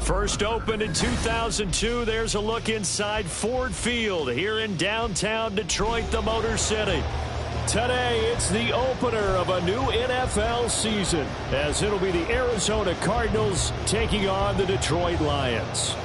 First opened in 2002, there's a look inside Ford Field here in downtown Detroit, the Motor City. Today, it's the opener of a new NFL season, as it'll be the Arizona Cardinals taking on the Detroit Lions.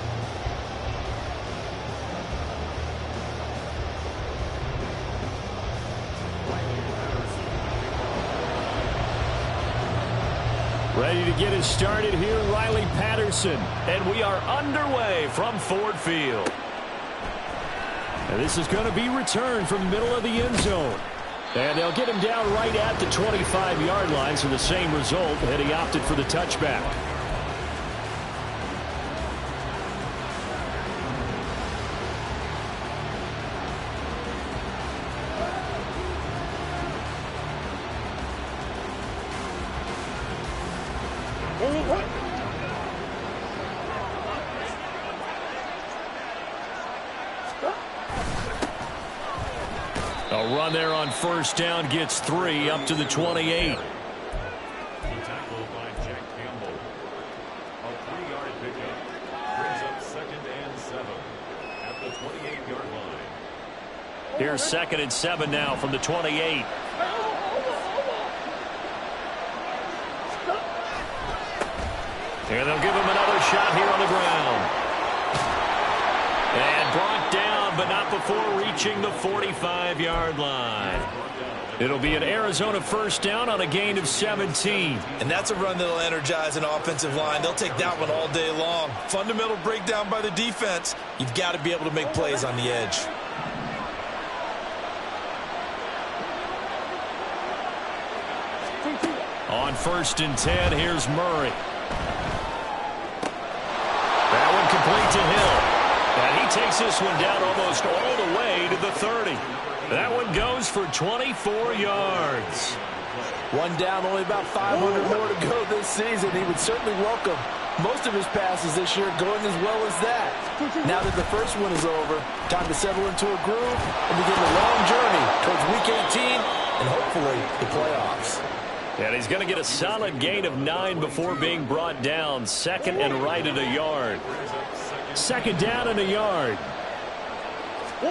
Ready to get it started here, Riley Patterson. And we are underway from Ford Field. And this is going to be returned from the middle of the end zone. And they'll get him down right at the 25-yard line, so the same result, and he opted for the touchback. A run there on first down gets 3 up to the 28. Tackle by Jack Campbell. A 3-yard pickup brings up 2nd and 7 at the 28-yard line. Here's 2nd and 7 now from the 28. And they'll give him another shot here on the ground. And brought down, but not before reaching the 45-yard line. It'll be an Arizona first down on a gain of 17. And that's a run that'll energize an offensive line. They'll take that one all day long. Fundamental breakdown by the defense. You've got to be able to make plays on the edge. On 1st and 10, here's Murray. That one complete to Hill. And he takes this one down almost all the way to the 30. That one goes for 24 yards. One down, only about 500 more to go this season. He would certainly welcome most of his passes this year going as well as that. Now that the first one is over, time to settle into a groove and begin the long journey towards Week 18 and hopefully the playoffs. And he's going to get a solid gain of 9 before being brought down. 2nd and right at a yard. 2nd down and a yard. And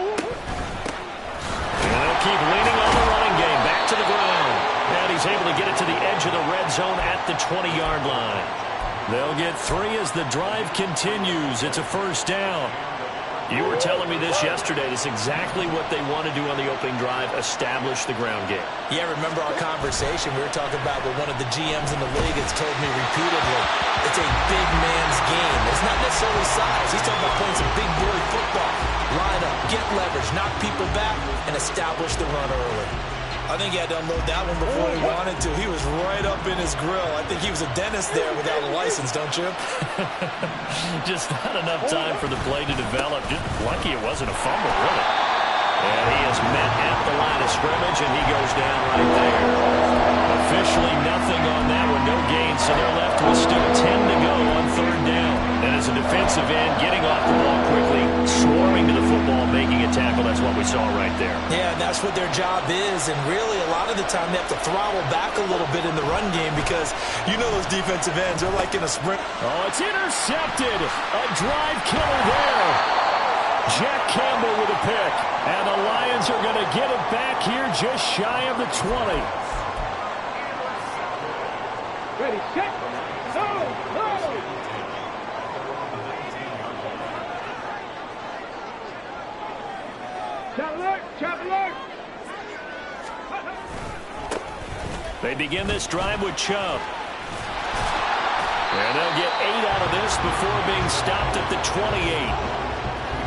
they'll keep leaning on the running game. Back to the ground. And he's able to get it to the edge of the red zone at the 20-yard line. They'll get 3 as the drive continues. It's a first down. You were telling me this yesterday. This is exactly what they want to do on the opening drive, establish the ground game. Yeah, remember our conversation we were talking about what one of the GMs in the league has told me repeatedly. It's a big man's game. It's not necessarily size. He's talking about playing some big boy football. Line up, get leverage, knock people back, and establish the run early. I think he had to unload that one before he wanted to. He was right up in his grill. I think he was a dentist there without a license, don't you? Just not enough time for the play to develop. Just lucky it wasn't a fumble, really. And he is met at the line of scrimmage, and he goes down right there. Officially nothing on that one, no gain, so they're left with still 10 to go on third down. And as a defensive end, getting off the ball quickly, swarming to the football, making a tackle, that's what we saw right there. Yeah, and that's what their job is, and really a lot of the time they have to throttle back a little bit in the run game because you know those defensive ends, they're like in a sprint. Oh, it's intercepted. A drive killer there. Jack Campbell with a pick. And the Lions are going to get it back here just shy of the 20. Ready, set, go, go! Chop alert! They begin this drive with Chubb. And they'll get 8 out of this before being stopped at the 28.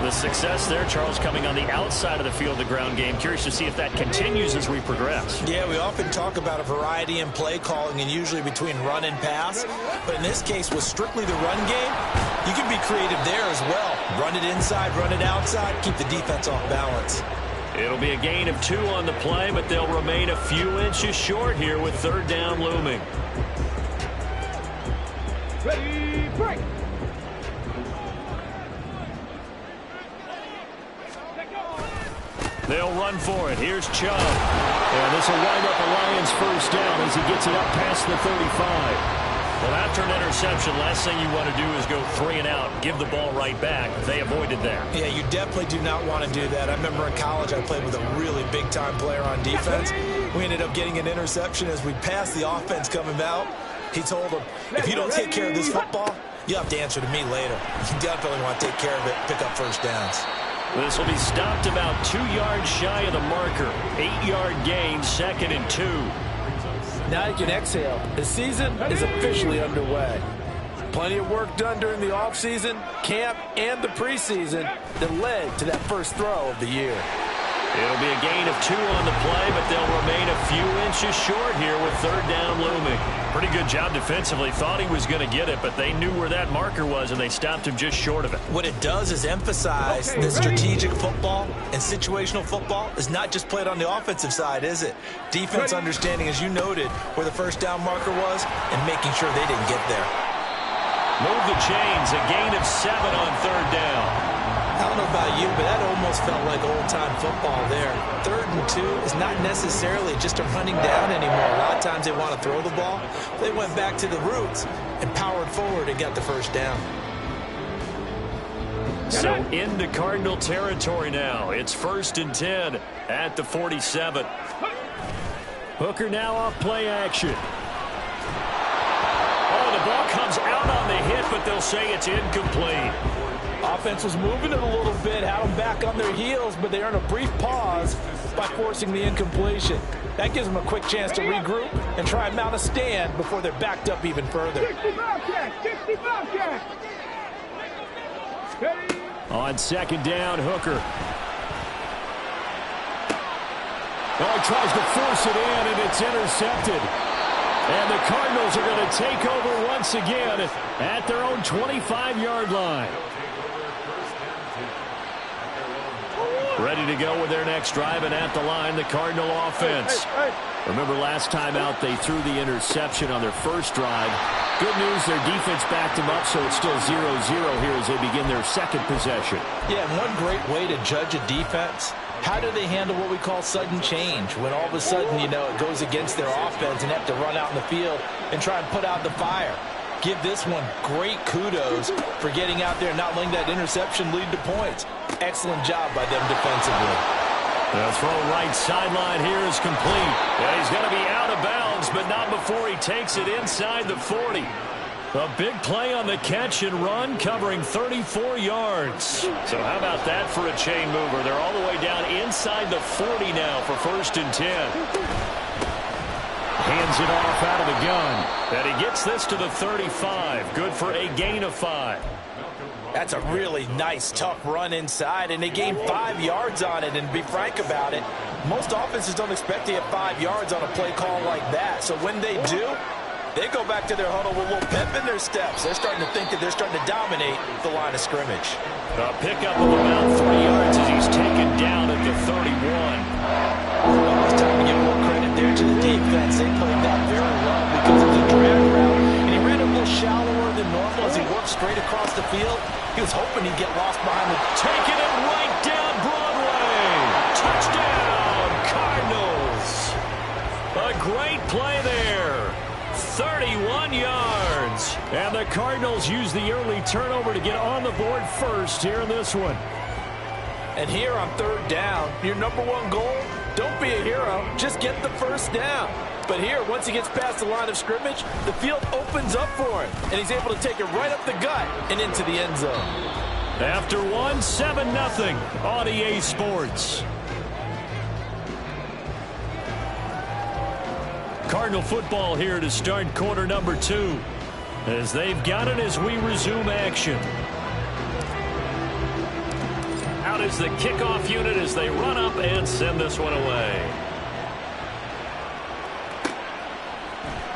The success there, Charles, coming on the outside of the field, the ground game. Curious to see if that continues as we progress. Yeah, we often talk about a variety in play calling and usually between run and pass. But in this case, with strictly the run game, you can be creative there as well. Run it inside, run it outside, keep the defense off balance. It'll be a gain of 2 on the play, but they'll remain a few inches short here with third down looming. Ready, break! They'll run for it. Here's Chubb. And this will wind up a Lions first down as he gets it up past the 35. Well, after an interception, last thing you want to do is go 3 and out, give the ball right back. They avoided that. Yeah, you definitely do not want to do that. I remember in college I played with a really big-time player on defense. We ended up getting an interception as we passed the offense coming out. He told him, if you don't take care of this football, you have to answer to me later. You definitely want to take care of it, pick up first downs. This will be stopped about 2 yards shy of the marker. 8-yard gain, 2nd and 2. Now you can exhale. The season is officially underway. Plenty of work done during the offseason, camp, and the preseason that led to that first throw of the year. It'll be a gain of 2 on the play, but they'll remain a few inches short here with third down looming. Pretty good job defensively. Thought he was going to get it, but they knew where that marker was, and they stopped him just short of it. What it does is emphasize that strategic football and situational football is not just played on the offensive side, is it? Defense understanding, as you noted, where the first down marker was and making sure they didn't get there. Move the chains. A gain of 7 on third down. I don't know about you, but that almost felt like old-time football there. 3rd and 2 is not necessarily just a running down anymore. A lot of times they want to throw the ball. They went back to the roots and powered forward and got the first down. So into Cardinal territory now. It's 1st and 10 at the 47. Hooker now off play action. Oh, the ball comes out on the hit, but they'll say it's incomplete. Offense was moving it a little bit, had them back on their heels, but they earn a brief pause by forcing the incompletion. That gives them a quick chance to regroup and try and mount a stand before they're backed up even further. 65 catch! On 2nd down, Hooker. Oh, he tries to force it in, and it's intercepted. And the Cardinals are going to take over once again at their own 25-yard line. Ready to go with their next drive, and at the line, the Cardinal offense. Remember last time out, they threw the interception on their first drive. Good news, their defense backed them up, so it's still 0-0 here as they begin their second possession. Yeah, and one great way to judge a defense, how do they handle what we call sudden change? When all of a sudden, you know, it goes against their offense and have to run out in the field and try and put out the fire. Give this one great kudos for getting out there and not letting that interception lead to points. Excellent job by them defensively. The throw right sideline here is complete. Yeah, he's going to be out of bounds, but not before he takes it inside the 40. A big play on the catch and run, covering 34 yards. So how about that for a chain mover? They're all the way down inside the 40 now for 1st and 10. Hands it off out of the gun. And he gets this to the 35. Good for a gain of 5. That's a really nice, tough run inside, and they gained 5 yards on it. And to be frank about it, Most offenses don't expect to get 5 yards on a play call like that. So when they do, they go back to their huddle with a little pep in their steps. They're starting to think that they're starting to dominate the line of scrimmage. A pickup of about 3 yards as he's taken down at the 31. Well, it's time to give more credit there to the defense. They played that very well because of the drag route. And he ran a little shallower than normal as he worked straight across the field. He was hoping he'd get lost behind the... Taking it right down Broadway. Touchdown, Cardinals. A great play there. 31 yards. And the Cardinals use the early turnover to get on the board first here in this one. And here on 3rd down, your #1 goal, don't be a hero, just get the first down. But here, once he gets past the line of scrimmage, the field opens up for him, and he's able to take it right up the gut and into the end zone. After one, 7-0 on EA Sports. Cardinal football here to start quarter number 2. As they've got it as we resume action. Out is the kickoff unit as they run up and send this one away.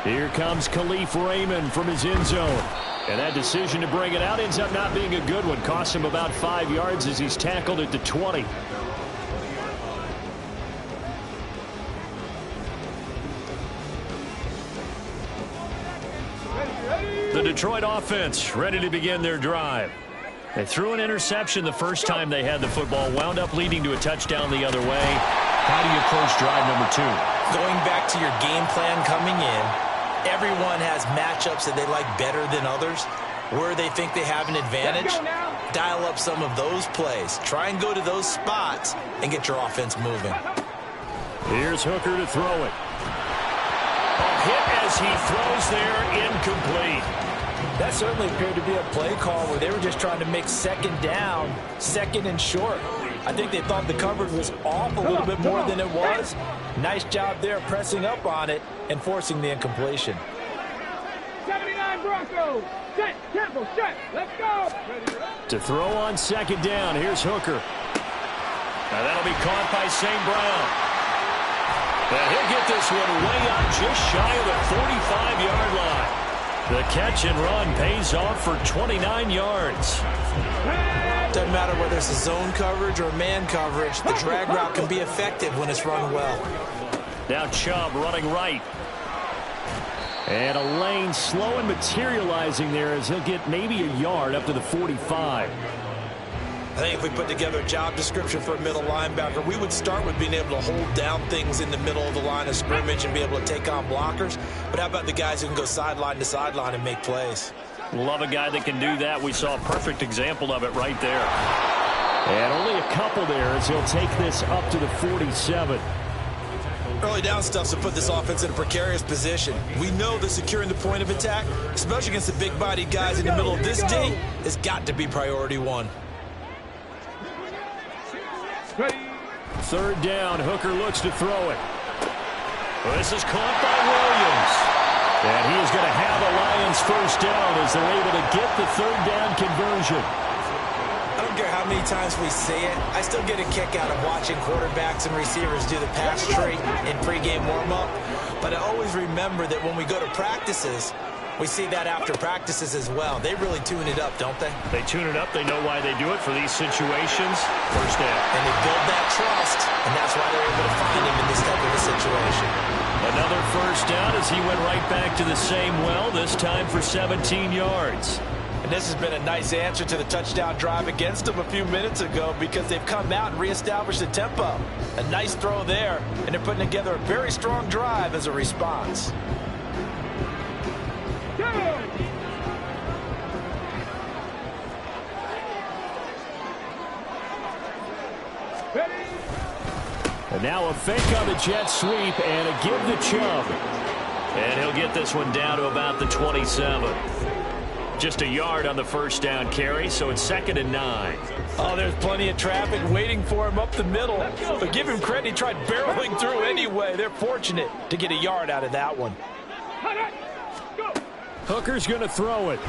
Here comes Khalif Raymond from his end zone. And that decision to bring it out ends up not being a good one. Cost him about 5 yards as he's tackled at the 20. The Detroit offense ready to begin their drive. They threw an interception the first time they had the football, wound up leading to a touchdown the other way. How do you approach drive number 2? Going back to your game plan coming in, everyone has matchups that they like better than others. Where they think they have an advantage, dial up some of those plays. Try and go to those spots and get your offense moving. Here's Hooker to throw it. A hit as he throws there, incomplete. That certainly appeared to be a play call where they were just trying to make 2nd down, 2nd and short. I think they thought the coverage was off a little bit more than it was. Nice job there pressing up on it and forcing the incompletion. 79 Broncos. Set, tempo, set. Let's go. To throw on 2nd down, here's Hooker. Now that'll be caught by St. Brown. And he'll get this one way out just shy of the 45-yard line. The catch and run pays off for 29 yards. Doesn't matter whether it's a zone coverage or man coverage, the drag route can be effective when it's run well. Now Chubb running right. And a lane slow and materializing there as he'll get maybe a yard up to the 45. I think if we put together a job description for a middle linebacker, we would start with being able to hold down things in the middle of the line of scrimmage and be able to take on blockers. But how about the guys who can go sideline to sideline and make plays? Love a guy that can do that. We saw a perfect example of it right there. And only a couple there as he'll take this up to the 47. Early down stuff's to put this offense in a precarious position. We know that securing the point of attack, especially against the big-bodied guys in the middle of this D, has got to be priority 1. 3rd down, Hooker looks to throw it. Well, this is caught by Williams. And he is going to have a Lions first down as they're able to get the 3rd down conversion. I don't care how many times we see it, I still get a kick out of watching quarterbacks and receivers do the pass tree in pregame warm-up. But I always remember that when we go to practices, we see that after practices as well. They really tune it up, don't they? They tune it up. They know why they do it for these situations. First down. And they build that trust, and that's why they're able to find him in this type of a situation. Another first down as he went right back to the same well, this time for 17 yards. And this has been a nice answer to the touchdown drive against them a few minutes ago because they've come out and reestablished the tempo. A nice throw there, and they're putting together a very strong drive as a response. And now a fake on the jet sweep and a give to Chubb. And he'll get this one down to about the 27. Just a yard on the first down carry, so it's 2nd and 9. Oh, there's plenty of traffic waiting for him up the middle. But give him credit, he tried barreling through anyway. They're fortunate to get a yard out of that one. Hooker's going to throw it.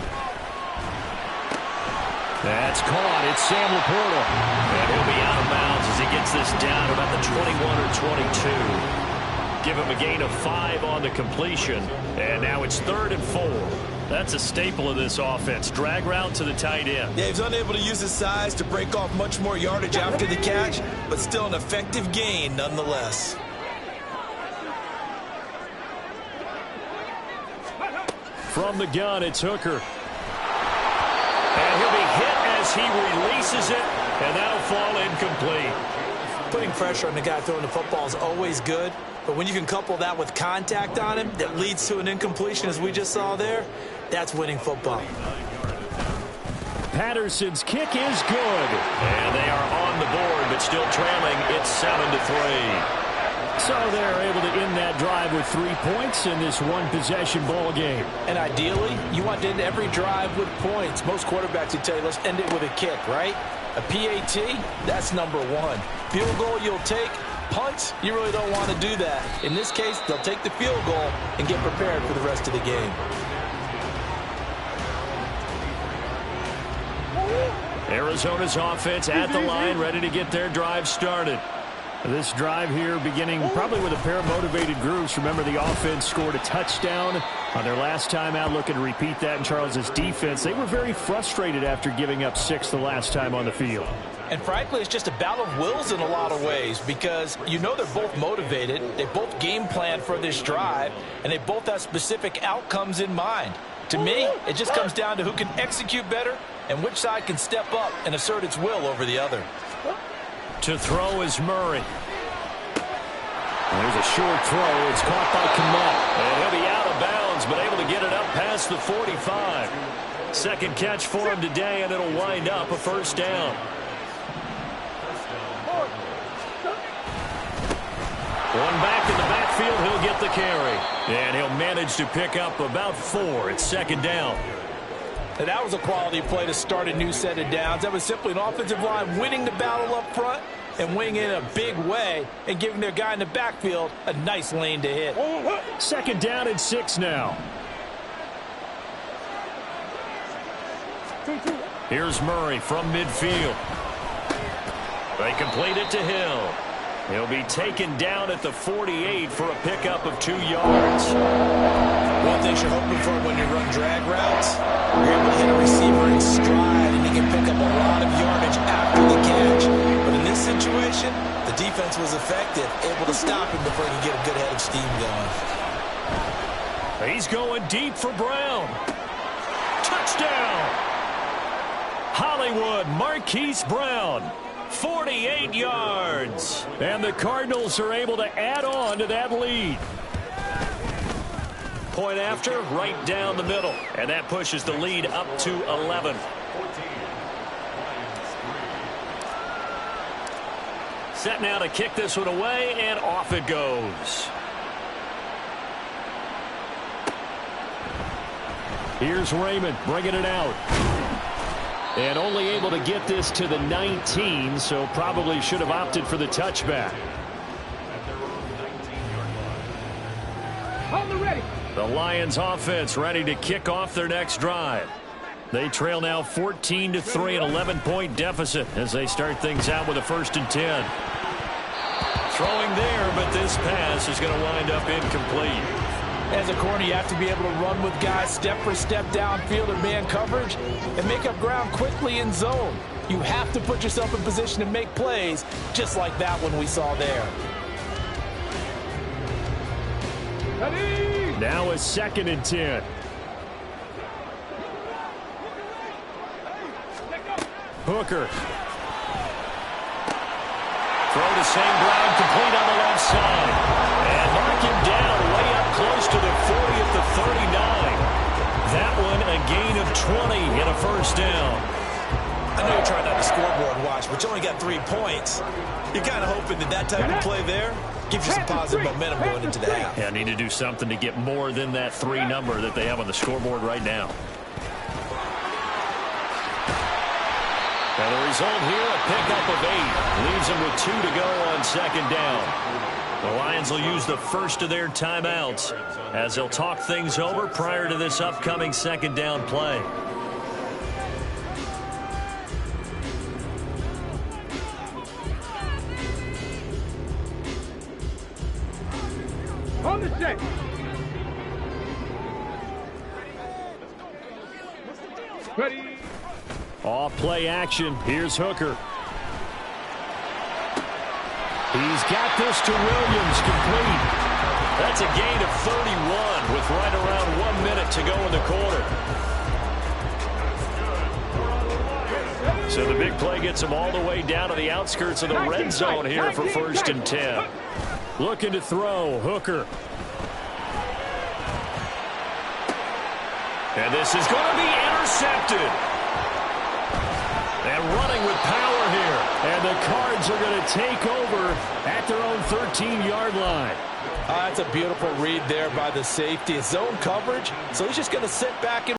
That's caught. It's Sam Laporta. And he'll be out of bounds as as he gets this down about the 21 or 22. Give him a gain of 5 on the completion, and now it's 3rd and 4. That's a staple of this offense. Drag route to the tight end. Yeah, he's unable to use his size to break off much more yardage after the catch, but still an effective gain nonetheless. From the gun, it's Hooker. And he'll be hit as he releases it, and that'll fall incomplete. Putting pressure on the guy throwing the football is always good, but when you can couple that with contact on him that leads to an incompletion, as we just saw there, that's winning football. Patterson's kick is good. And they are on the board, but still trailing. It's 7-3. So they're able to end that drive with 3 points in this one-possession ball game. And ideally, you want to end every drive with points. Most quarterbacks would tell you, let's end it with a kick, right? A PAT, that's number 1. Field goal you'll take. Punts, you really don't want to do that. In this case, they'll take the field goal and get prepared for the rest of the game. Arizona's offense at the line, ready to get their drive started. This drive here beginning probably with a pair of motivated groups. Remember, the offense scored a touchdown on their last time out. Looking to repeat that in Charles's defense. They were very frustrated after giving up 6 the last time on the field. And frankly, it's just a battle of wills in a lot of ways, because you know they're both motivated. They both game plan for this drive, and they both have specific outcomes in mind. To me, it just comes down to who can execute better and which side can step up and assert its will over the other. To throw is Murray. There's a short throw. It's caught by Kmet. And he'll be out of bounds, but able to get it up past the 45. Second catch for him today, and it'll wind up a first down. One back in the backfield, he'll get the carry. And he'll manage to pick up about 4. It's second down. And that was a quality play to start a new set of downs. That was simply an offensive line winning the battle up front and winning in a big way and giving their guy in the backfield a nice lane to hit. Second down and 6 now. Here's Murray from midfield. They complete it to Hill. He'll be taken down at the 48 for a pickup of 2 yards. One thing you're hoping for when you run drag routes, you're able to hit a receiver in stride, and he can pick up a lot of yardage after the catch. But in this situation, the defense was effective, able to stop him before he could get a good head of steam going. He's going deep for Brown. Touchdown! Hollywood Marquise Brown. 48 yards. And the Cardinals are able to add on to that lead. Point after, right down the middle. And that pushes the lead up to 11. Set now to kick this one away, and off it goes. Here's Raymond bringing it out. And only able to get this to the 19, so probably should have opted for the touchback. On the ready. The Lions offense ready to kick off their next drive. They trail now 14-3, an 11-point deficit as they start things out with a 1st and 10. Throwing there, but this pass is going to wind up incomplete. As a corner, you have to be able to run with guys step for step downfield in man coverage and make up ground quickly in zone. You have to put yourself in position to make plays, just like that one we saw there. Ready. Now a 2nd and 10. Hooker. Throw to St. Brown, complete on the left side. And mark him down way up close to the 40 at the 39. That one a gain of 20 and a first down. I know you're trying not to scoreboard watch, but you only got 3 points. You're kind of hoping that that type of play there gives you some positive momentum going into the half. Yeah, need to do something to get more than that 3 number that they have on the scoreboard right now. And the result here, a pickup of 8. Leaves them with 2 to go on 2nd down. The Lions will use the first of their timeouts as they'll talk things over prior to this upcoming 2nd down play. Set. Ready. Off play action. Here's Hooker. He's got this to Williams, complete. That's a gain of 31 with right around 1 minute to go in the quarter. So the big play gets him all the way down to the outskirts of the red zone here for 1st and 10. Looking to throw, Hooker. And this is going to be intercepted. And running with power here. And the Cards are going to take over at their own 13-yard line. That's a beautiful read there by the safety. Zone coverage, so he's just going to sit back and